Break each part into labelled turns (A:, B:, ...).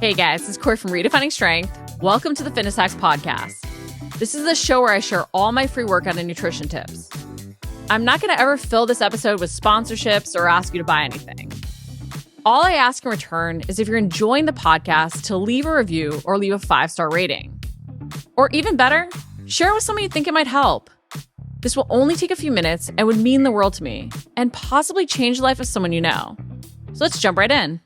A: Hey guys, this is Corey from Redefining Strength. Welcome to the Fitness Hacks Podcast. This is the show where I share all my free workout and nutrition tips. I'm not going to ever fill this episode with sponsorships or ask you to buy anything. All I ask in return is if you're enjoying the podcast to leave a review or leave a 5-star rating. Or even better, share it with someone you think it might help. This will only take a few minutes and would mean the world to me and possibly change the life of someone you know. So let's jump right in.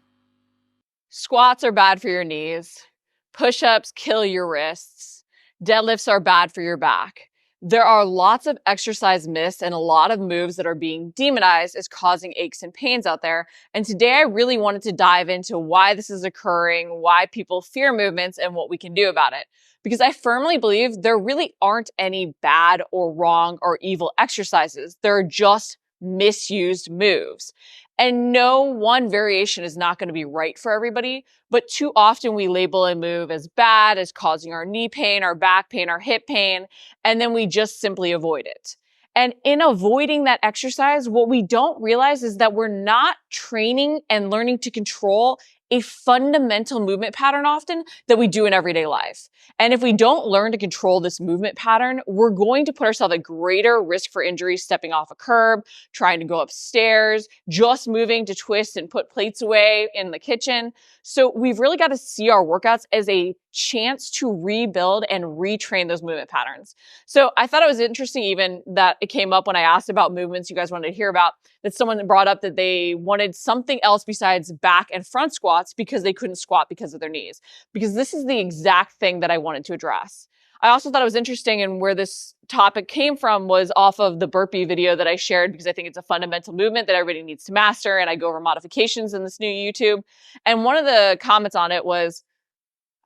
A: Squats are bad for your knees. Push-ups kill your wrists. Deadlifts are bad for your back. There are lots of exercise myths and a lot of moves that are being demonized as causing aches and pains out there. And today I really wanted to dive into why this is occurring, why people fear movements, and what we can do about it. Because I firmly believe there really aren't any bad or wrong or evil exercises. There are just misused moves. And no one variation is not going to be right for everybody, but too often we label a move as bad, as causing our knee pain, our back pain, our hip pain, and then we just simply avoid it. And in avoiding that exercise, what we don't realize is that we're not training and learning to control a fundamental movement pattern often that we do in everyday life. And if we don't learn to control this movement pattern, we're going to put ourselves at greater risk for injury stepping off a curb, trying to go upstairs, just moving to twist and put plates away in the kitchen. So we've really got to see our workouts as a chance to rebuild and retrain those movement patterns. So I thought it was interesting even that it came up when I asked about movements you guys wanted to hear about, that someone brought up that they wanted something else besides back and front squats because they couldn't squat because of their knees. Because this is the exact thing that I wanted to address. I also thought it was interesting, and where this topic came from was off of the burpee video that I shared, because I think it's a fundamental movement that everybody needs to master, and I go over modifications in this new YouTube. And one of the comments on it was,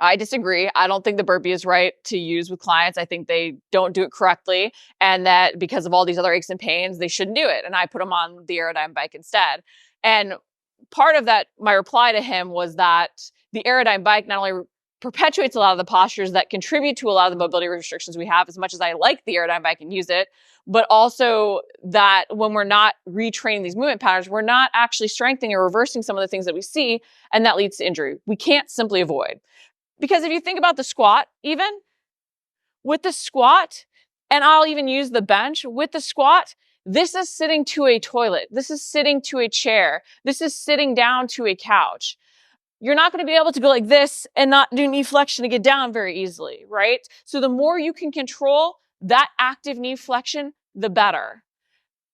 A: I disagree. I don't think the burpee is right to use with clients. I think they don't do it correctly, and that because of all these other aches and pains, they shouldn't do it. And I put them on the Aerodyne bike instead. And part of that, my reply to him was that the Aerodyne bike not only perpetuates a lot of the postures that contribute to a lot of the mobility restrictions we have, as much as I like the Aerodyne bike and use it, but also that when we're not retraining these movement patterns, we're not actually strengthening or reversing some of the things that we see, and that leads to injury. We can't simply avoid. Because if you think about the squat, even with the squat, and I'll even use the bench, with the squat, this is sitting to a toilet. This is sitting to a chair. This is sitting down to a couch. You're not going to be able to go like this and not do knee flexion to get down very easily, right? So the more you can control that active knee flexion, the better.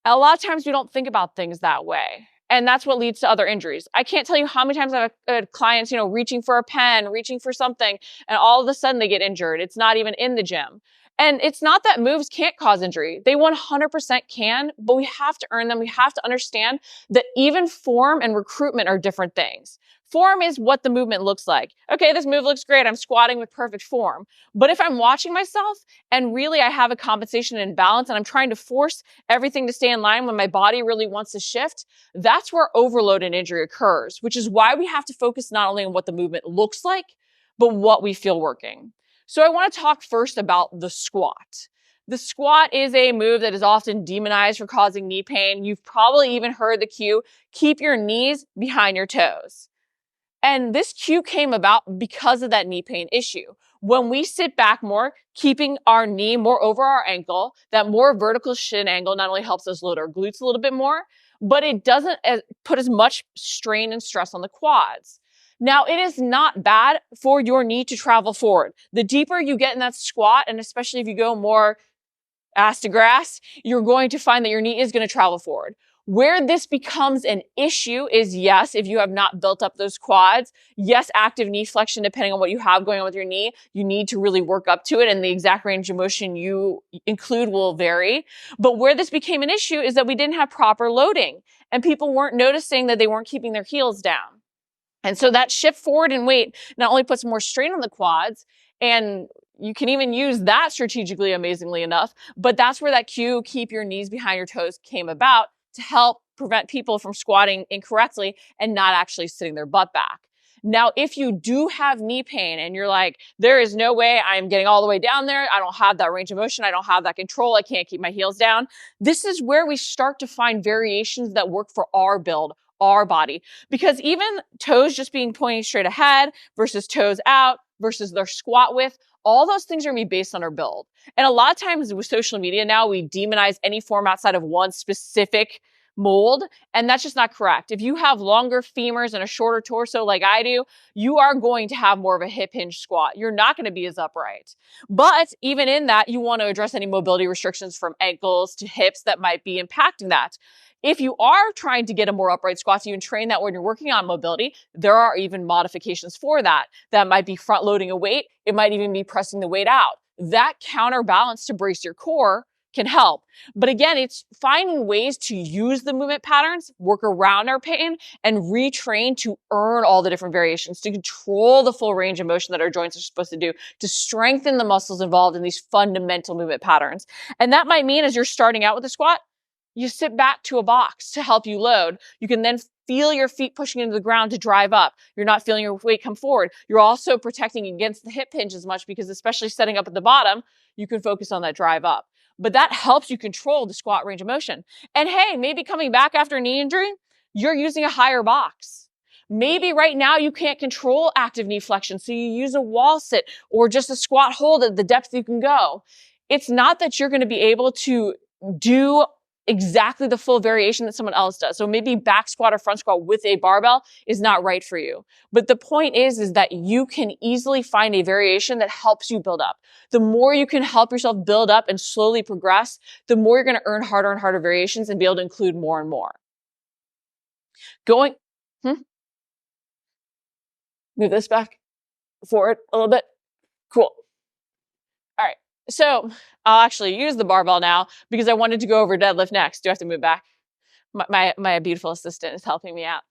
A: A lot of times we don't think about things that way. And that's what leads to other injuries. I can't tell you how many times I've had clients, reaching for a pen, reaching for something, and all of a sudden they get injured. It's not even in the gym. And it's not that moves can't cause injury. They 100% can, but we have to earn them. We have to understand that even form and recruitment are different things. Form is what the movement looks like. Okay, this move looks great. I'm squatting with perfect form. But if I'm watching myself and really I have a compensation and balance and I'm trying to force everything to stay in line when my body really wants to shift, that's where overload and injury occurs, which is why we have to focus not only on what the movement looks like, but what we feel working. So I want to talk first about the squat. The squat is a move that is often demonized for causing knee pain. You've probably even heard the cue, keep your knees behind your toes. And this cue came about because of that knee pain issue. When we sit back more, keeping our knee more over our ankle, that more vertical shin angle not only helps us load our glutes a little bit more, but it doesn't put as much strain and stress on the quads. Now, it is not bad for your knee to travel forward. The deeper you get in that squat, and especially if you go more ass to grass, you're going to find that your knee is going to travel forward. Where this becomes an issue is, yes, if you have not built up those quads, yes, active knee flexion, depending on what you have going on with your knee, you need to really work up to it, and the exact range of motion you include will vary. But where this became an issue is that we didn't have proper loading, and people weren't noticing that they weren't keeping their heels down. And so that shift forward in weight not only puts more strain on the quads, and you can even use that strategically, amazingly enough, but that's where that cue, keep your knees behind your toes, came about to help prevent people from squatting incorrectly and not actually sitting their butt back. Now, if you do have knee pain and you're like, there is no way I'm getting all the way down there, I don't have that range of motion, I don't have that control, I can't keep my heels down, this is where we start to find variations that work for our build, our body. Because even toes just being pointing straight ahead versus toes out versus their squat width, all those things are going to be based on our build. And a lot of times with social media now, we demonize any form outside of one specific mold, and that's just not correct. If you have longer femurs and a shorter torso like I do, you are going to have more of a hip hinge squat. You're not going to be as upright. But even in that, you want to address any mobility restrictions from ankles to hips that might be impacting that. If you are trying to get a more upright squat, so you can train that when you're working on mobility, there are even modifications for that. That might be front loading a weight. It might even be pressing the weight out. That counterbalance to brace your core can help. But again, it's finding ways to use the movement patterns, work around our pain, and retrain to earn all the different variations, to control the full range of motion that our joints are supposed to do, to strengthen the muscles involved in these fundamental movement patterns. And that might mean as you're starting out with a squat, you sit back to a box to help you load. You can then feel your feet pushing into the ground to drive up. You're not feeling your weight come forward. You're also protecting against the hip hinge as much because especially setting up at the bottom, you can focus on that drive up. But that helps you control the squat range of motion. And hey, maybe coming back after a knee injury, you're using a higher box. Maybe right now you can't control active knee flexion, so you use a wall sit or just a squat hold at the depth you can go. It's not that you're going to be able to do exactly the full variation that someone else does. So maybe back squat or front squat with a barbell is not right for you. But the point is that you can easily find a variation that helps you build up. The more you can help yourself build up and slowly progress, the more you're going to earn harder and harder variations and be able to include more and more. Move this back forward a little bit. Cool. All right. So I'll actually use the barbell now because I wanted to go over deadlift next. Do I have to move back? My beautiful assistant is helping me out.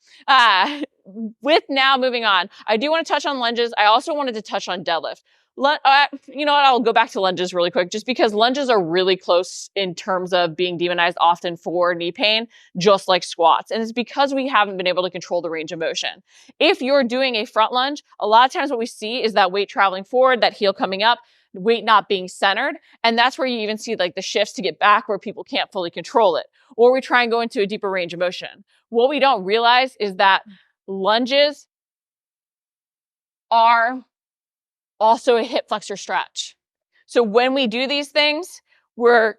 A: With now moving on, I do want to touch on lunges. I also wanted to touch on deadlift. You know what? I'll go back to lunges really quick just because lunges are really close in terms of being demonized often for knee pain, just like squats. And it's because we haven't been able to control the range of motion. If you're doing a front lunge, a lot of times what we see is that weight traveling forward, that heel coming up, weight not being centered. And that's where you even see like the shifts to get back where people can't fully control it. Or we try and go into a deeper range of motion. What we don't realize is that lunges are also a hip flexor stretch. So when we do these things, we're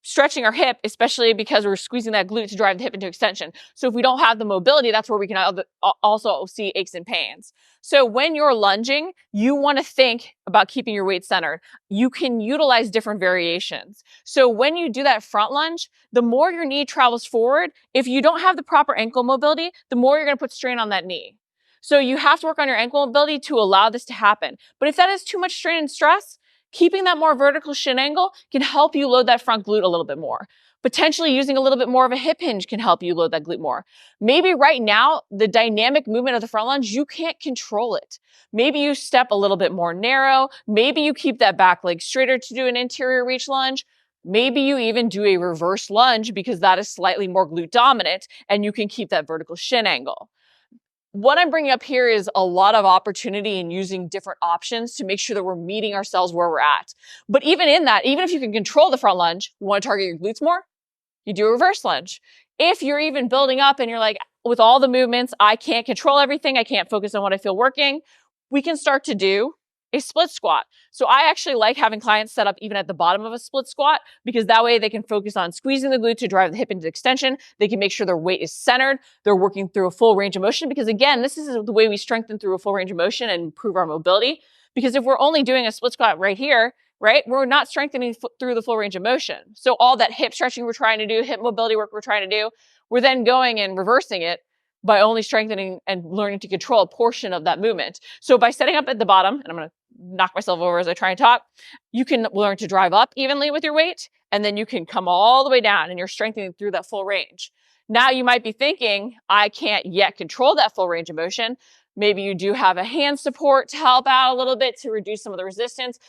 A: stretching our hip, especially because we're squeezing that glute to drive the hip into extension. So if we don't have the mobility, that's where we can also see aches and pains. So when you're lunging, you want to think about keeping your weight centered. You can utilize different variations. So when you do that front lunge, the more your knee travels forward, if you don't have the proper ankle mobility, the more you're going to put strain on that knee. So you have to work on your ankle mobility to allow this to happen. But if that is too much strain and stress, keeping that more vertical shin angle can help you load that front glute a little bit more. Potentially using a little bit more of a hip hinge can help you load that glute more. Maybe right now, the dynamic movement of the front lunge, you can't control it. Maybe you step a little bit more narrow. Maybe you keep that back leg straighter to do an interior reach lunge. Maybe you even do a reverse lunge because that is slightly more glute dominant and you can keep that vertical shin angle. What I'm bringing up here is a lot of opportunity in using different options to make sure that we're meeting ourselves where we're at. But even in that, even if you can control the front lunge, you want to target your glutes more, you do a reverse lunge. If you're even building up and you're like, with all the movements, I can't control everything, I can't focus on what I feel working, we can start to do a split squat. So I actually like having clients set up even at the bottom of a split squat because that way they can focus on squeezing the glute to drive the hip into extension. They can make sure their weight is centered. They're working through a full range of motion because again, this is the way we strengthen through a full range of motion and improve our mobility. Because if we're only doing a split squat right here, right, we're not strengthening through the full range of motion. So all that hip stretching we're trying to do, hip mobility work we're trying to do, we're then going and reversing it by only strengthening and learning to control a portion of that movement. So by setting up at the bottom, and I'm going to knock myself over as I try and talk, you can learn to drive up evenly with your weight, and then you can come all the way down and you're strengthening through that full range. Now you might be thinking, I can't yet control that full range of motion. Maybe you do have a hand support to help out a little bit to reduce some of the resistance,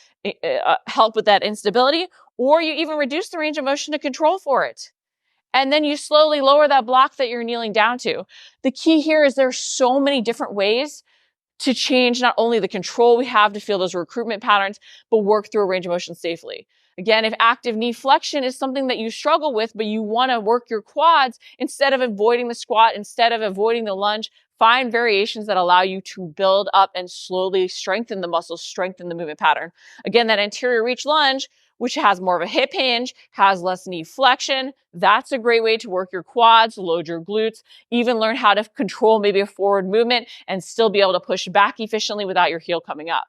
A: help with that instability, or you even reduce the range of motion to control for it. And then you slowly lower that block that you're kneeling down to. The key here is there's so many different ways to change not only the control we have to feel those recruitment patterns, but work through a range of motion safely. Again, if active knee flexion is something that you struggle with, but you want to work your quads, instead of avoiding the squat, instead of avoiding the lunge, find variations that allow you to build up and slowly strengthen the muscles, strengthen the movement pattern. Again, that anterior reach lunge, which has more of a hip hinge, has less knee flexion. That's a great way to work your quads, load your glutes, even learn how to control maybe a forward movement and still be able to push back efficiently without your heel coming up.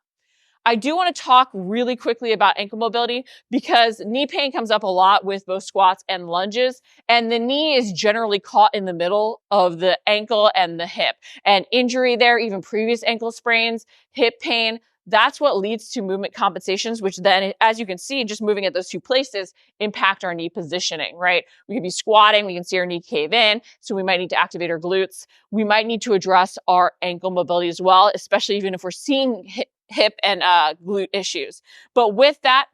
A: I do want to talk really quickly about ankle mobility because knee pain comes up a lot with both squats and lunges, and the knee is generally caught in the middle of the ankle and the hip. And injury there, even previous ankle sprains, hip pain, that's what leads to movement compensations, which then, as you can see, just moving at those two places impact our knee positioning, right? We could be squatting, we can see our knee cave in, so we might need to activate our glutes. We might need to address our ankle mobility as well, especially even if we're seeing hip and glute issues. But with that,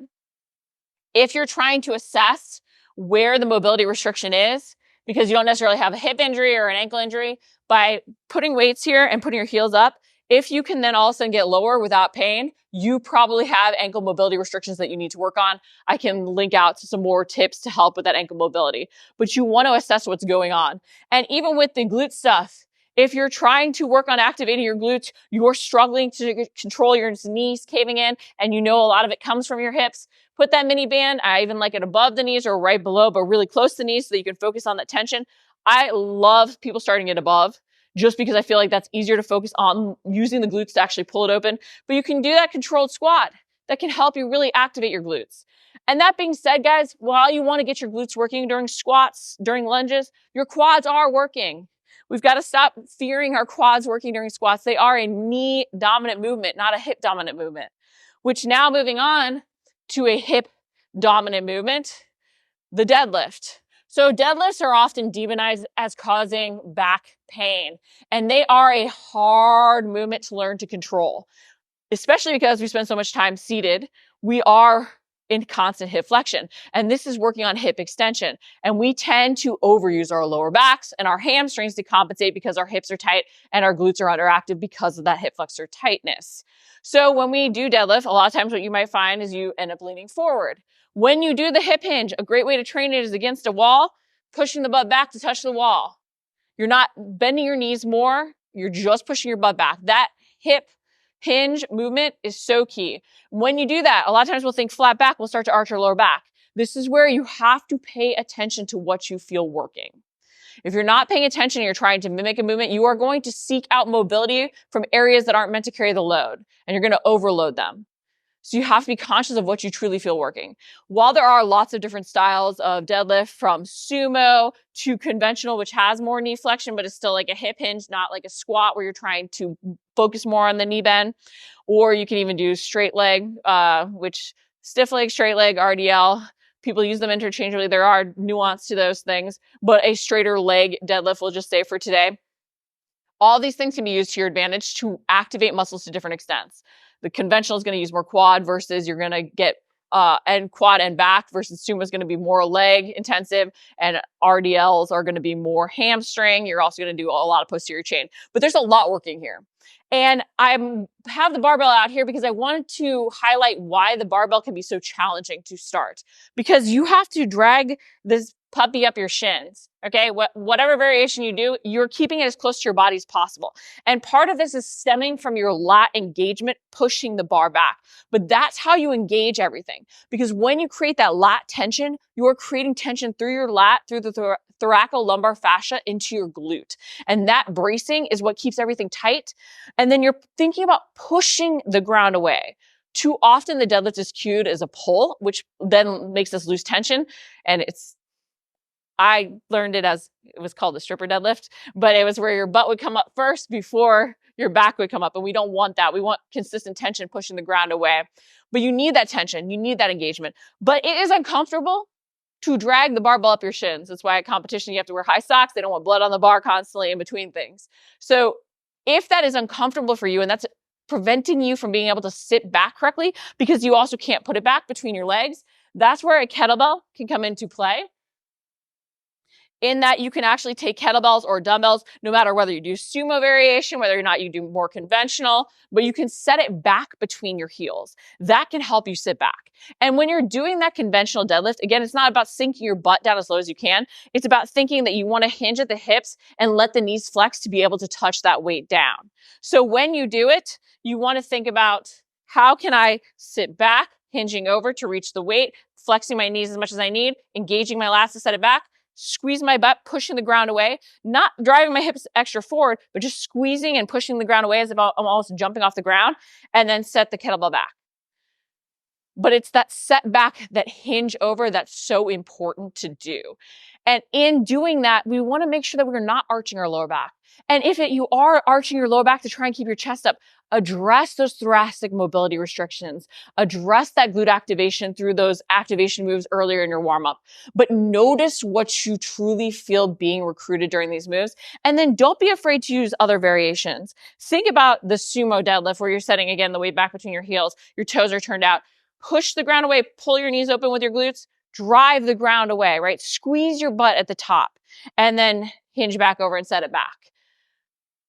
A: if you're trying to assess where the mobility restriction is, because you don't necessarily have a hip injury or an ankle injury, by putting weights here and putting your heels up, if you can then all of a sudden get lower without pain, you probably have ankle mobility restrictions that you need to work on. I can link out to some more tips to help with that ankle mobility, but you want to assess what's going on. And even with the glute stuff, if you're trying to work on activating your glutes, you're struggling to control your knees caving in, and you know a lot of it comes from your hips, put that mini band, I even like it above the knees or right below, but really close to the knees so that you can focus on that tension. I love people starting it above just because I feel like that's easier to focus on using the glutes to actually pull it open. But you can do that controlled squat that can help you really activate your glutes. And that being said, guys, while you want to get your glutes working during squats, during lunges, your quads are working. We've got to stop fearing our quads working during squats. They are a knee dominant movement, not a hip dominant movement. Which now moving on to a hip dominant movement, the deadlift. So deadlifts are often demonized as causing back pain, and they are a hard movement to learn to control, especially because we spend so much time seated. We are in constant hip flexion, and this is working on hip extension. And we tend to overuse our lower backs and our hamstrings to compensate because our hips are tight and our glutes are underactive because of that hip flexor tightness. So when we do deadlift, a lot of times what you might find is you end up leaning forward. When you do the hip hinge, a great way to train it is against a wall, pushing the butt back to touch the wall. You're not bending your knees more, you're just pushing your butt back. That hip hinge movement is so key. When you do that, a lot of times we'll think flat back, we'll start to arch our lower back. This is where you have to pay attention to what you feel working. If you're not paying attention and you're trying to mimic a movement, you are going to seek out mobility from areas that aren't meant to carry the load, and you're going to overload them. So you have to be conscious of what you truly feel working. While there are lots of different styles of deadlift, from sumo to conventional, which has more knee flexion, but is still like a hip hinge, not like a squat where you're trying to focus more on the knee bend. Or you can even do straight leg, which stiff leg, straight leg, RDL. People use them interchangeably. There are nuance to those things, but a straighter leg deadlift, we'll just say for today. All these things can be used to your advantage to activate muscles to different extents. The conventional is going to use more quad versus you're going to get and quad and back, versus sumo is going to be more leg intensive, and RDLs are going to be more hamstring. You're also going to do a lot of posterior chain, but there's a lot working here. And I have the barbell out here because I wanted to highlight why the barbell can be so challenging to start, because you have to drag this puppy up your shins. Okay, whatever variation you do, you're keeping it as close to your body as possible. And part of this is stemming from your lat engagement, pushing the bar back. But that's how you engage everything. Because when you create that lat tension, you're creating tension through your lat, through the thoracolumbar fascia into your glute. And that bracing is what keeps everything tight. And then you're thinking about pushing the ground away. Too often the deadlift is cued as a pull, which then makes us lose tension. And I learned it was called the stripper deadlift, but it was where your butt would come up first before your back would come up. And we don't want that. We want consistent tension pushing the ground away. But you need that tension. You need that engagement. But it is uncomfortable to drag the barbell up your shins. That's why at competition you have to wear high socks. They don't want blood on the bar constantly in between things. So if that is uncomfortable for you and that's preventing you from being able to sit back correctly because you also can't put it back between your legs, that's where a kettlebell can come into play. in that you can actually take kettlebells or dumbbells, no matter whether you do sumo variation, whether or not you do more conventional, but you can set it back between your heels. That can help you sit back. And when you're doing that conventional deadlift, again, it's not about sinking your butt down as low as you can. It's about thinking that you want to hinge at the hips and let the knees flex to be able to touch that weight down. So when you do it, you want to think about, how can I sit back, hinging over to reach the weight, flexing my knees as much as I need, engaging my lats to set it back, squeeze my butt, pushing the ground away, not driving my hips extra forward, but just squeezing and pushing the ground away as if I'm almost jumping off the ground, and then set the kettlebell back. But it's that setback, that hinge over, that's so important to do. And in doing that, we want to make sure that we're not arching our lower back. And if you are arching your lower back to try and keep your chest up, address those thoracic mobility restrictions. Address that glute activation through those activation moves earlier in your warm-up. But notice what you truly feel being recruited during these moves. And then don't be afraid to use other variations. Think about the sumo deadlift where you're setting, again, the weight back between your heels. Your toes are turned out. Push the ground away, pull your knees open with your glutes, drive the ground away, right? Squeeze your butt at the top and then hinge back over and set it back.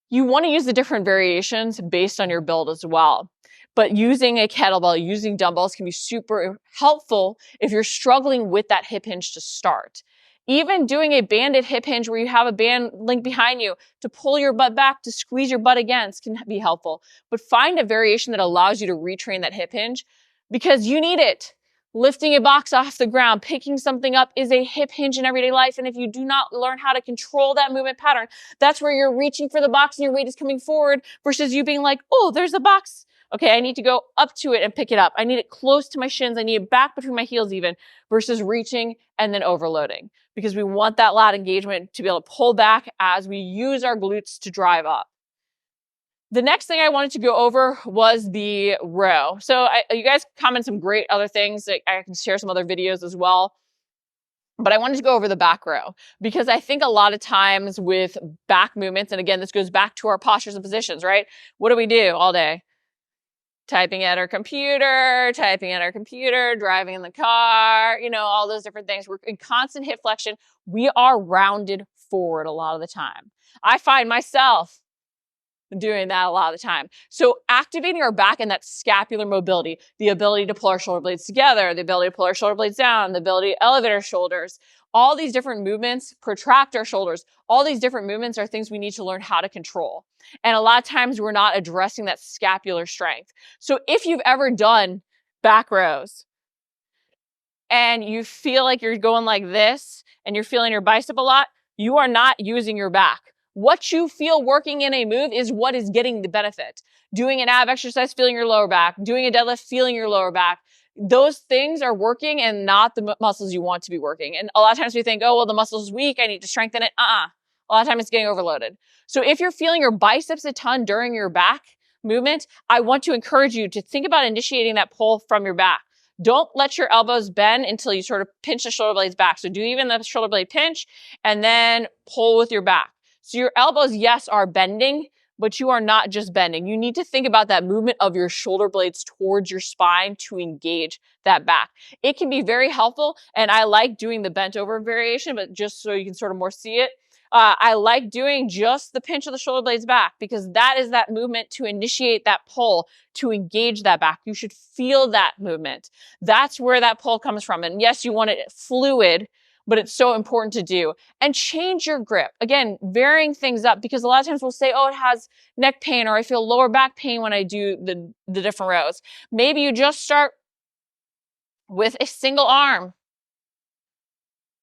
A: You want to use the different variations based on your build as well. But using a kettlebell, using dumbbells can be super helpful if you're struggling with that hip hinge to start. Even doing a banded hip hinge where you have a band link behind you to pull your butt back, to squeeze your butt against can be helpful. But find a variation that allows you to retrain that hip hinge, because you need it. Lifting a box off the ground, picking something up is a hip hinge in everyday life. And if you do not learn how to control that movement pattern, that's where you're reaching for the box and your weight is coming forward versus you being like, oh, there's a box. Okay, I need to go up to it and pick it up. I need it close to my shins. I need it back between my heels even, versus reaching and then overloading, because we want that lat engagement to be able to pull back as we use our glutes to drive up. The next thing I wanted to go over was the row. So you guys comment some great other things. I can share some other videos as well. But I wanted to go over the back row because I think a lot of times with back movements, and again, this goes back to our postures and positions, right? What do we do all day? Typing at our computer, driving in the car, all those different things. We're in constant hip flexion. We are rounded forward a lot of the time. I find myself doing that a lot of the time. So activating our back and that scapular mobility, the ability to pull our shoulder blades together, the ability to pull our shoulder blades down, the ability to elevate our shoulders, all these different movements, protract our shoulders, all these different movements are things we need to learn how to control. And a lot of times we're not addressing that scapular strength. So if you've ever done back rows and you feel like you're going like this and you're feeling your bicep a lot, you are not using your back. What you feel working in a move is what is getting the benefit. Doing an ab exercise, feeling your lower back. Doing a deadlift, feeling your lower back. Those things are working and not the muscles you want to be working. And a lot of times we think, oh, well, the muscle's weak. I need to strengthen it. A lot of times it's getting overloaded. So if you're feeling your biceps a ton during your back movement, I want to encourage you to think about initiating that pull from your back. Don't let your elbows bend until you sort of pinch the shoulder blades back. So do even the shoulder blade pinch and then pull with your back. So your elbows, yes, are bending, but you are not just bending. You need to think about that movement of your shoulder blades towards your spine to engage that back. It can be very helpful, and I like doing the bent over variation, but just so you can sort of more see it, I like doing just the pinch of the shoulder blades back because that is that movement to initiate that pull, to engage that back. You should feel that movement. That's where that pull comes from. And yes, you want it fluid, but it's so important to do. And change your grip. Again, varying things up, because a lot of times we'll say, oh, it has neck pain, or I feel lower back pain when I do the different rows. Maybe you just start with a single arm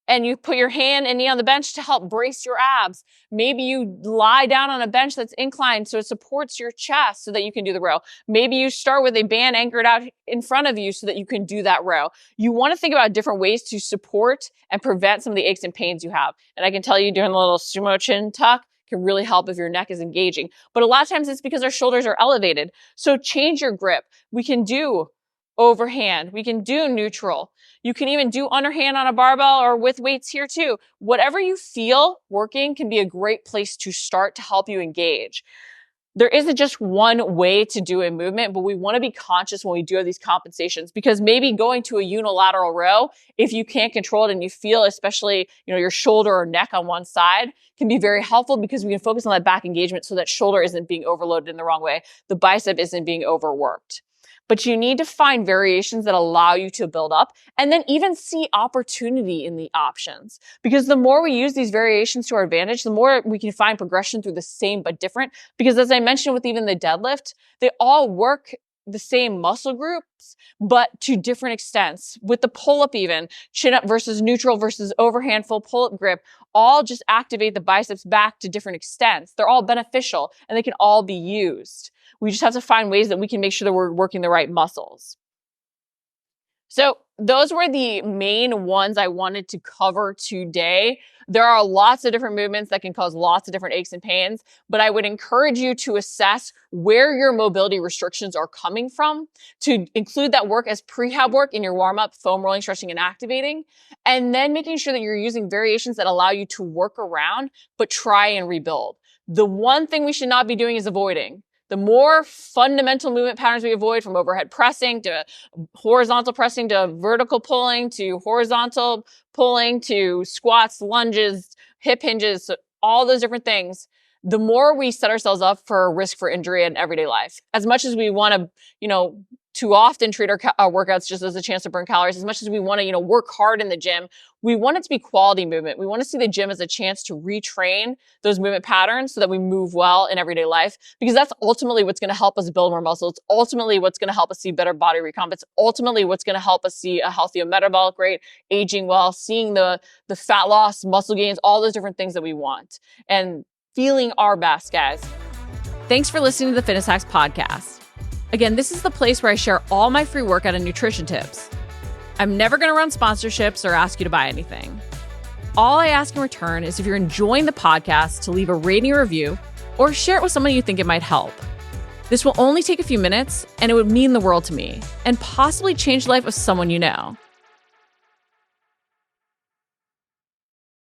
A: and you put your hand and knee on the bench to help brace your abs. Maybe you lie down on a bench that's inclined so it supports your chest so that you can do the row. Maybe you start with a band anchored out in front of you so that you can do that row. You want to think about different ways to support and prevent some of the aches and pains you have. And I can tell you doing a little sumo chin tuck can really help if your neck is engaging. But a lot of times it's because our shoulders are elevated. So change your grip. We can do overhand. We can do neutral. You can even do underhand on a barbell or with weights here too. Whatever you feel working can be a great place to start to help you engage. there isn't just one way to do a movement, but we want to be conscious when we do have these compensations, because maybe going to a unilateral row, if you can't control it and you feel especially, your shoulder or neck on one side, can be very helpful because we can focus on that back engagement so that shoulder isn't being overloaded in the wrong way. The bicep isn't being overworked. But you need to find variations that allow you to build up and then even see opportunity in the options. Because the more we use these variations to our advantage, the more we can find progression through the same but different. Because as I mentioned with even the deadlift, they all work the same muscle groups, but to different extents. With the pull-up even, chin-up versus neutral versus overhand full pull-up grip, all just activate the biceps back to different extents. They're all beneficial and they can all be used. We just have to find ways that we can make sure that we're working the right muscles. So those were the main ones I wanted to cover today. There are lots of different movements that can cause lots of different aches and pains, but I would encourage you to assess where your mobility restrictions are coming from, to include that work as prehab work in your warm-up, foam rolling, stretching, and activating, and then making sure that you're using variations that allow you to work around, but try and rebuild. The one thing we should not be doing is avoiding. The more fundamental movement patterns we avoid, from overhead pressing to horizontal pressing to vertical pulling to horizontal pulling to squats, lunges, hip hinges, all those different things, the more we set ourselves up for a risk for injury in everyday life. As much as we want to, too often treat our workouts just as a chance to burn calories, as much as we want to, work hard in the gym, we want it to be quality movement. We want to see the gym as a chance to retrain those movement patterns so that we move well in everyday life, because that's ultimately what's going to help us build more muscle. It's ultimately what's going to help us see better body recomp. It's ultimately what's going to help us see a healthier metabolic rate, aging well, seeing the fat loss, muscle gains, all those different things that we want, and feeling our best, guys. Thanks for listening to the Fitness Hacks podcast. Again, this is the place where I share all my free workout and nutrition tips. I'm never going to run sponsorships or ask you to buy anything. All I ask in return is if you're enjoying the podcast, to leave a rating or review or share it with someone you think it might help. This will only take a few minutes and it would mean the world to me and possibly change the life of someone you know.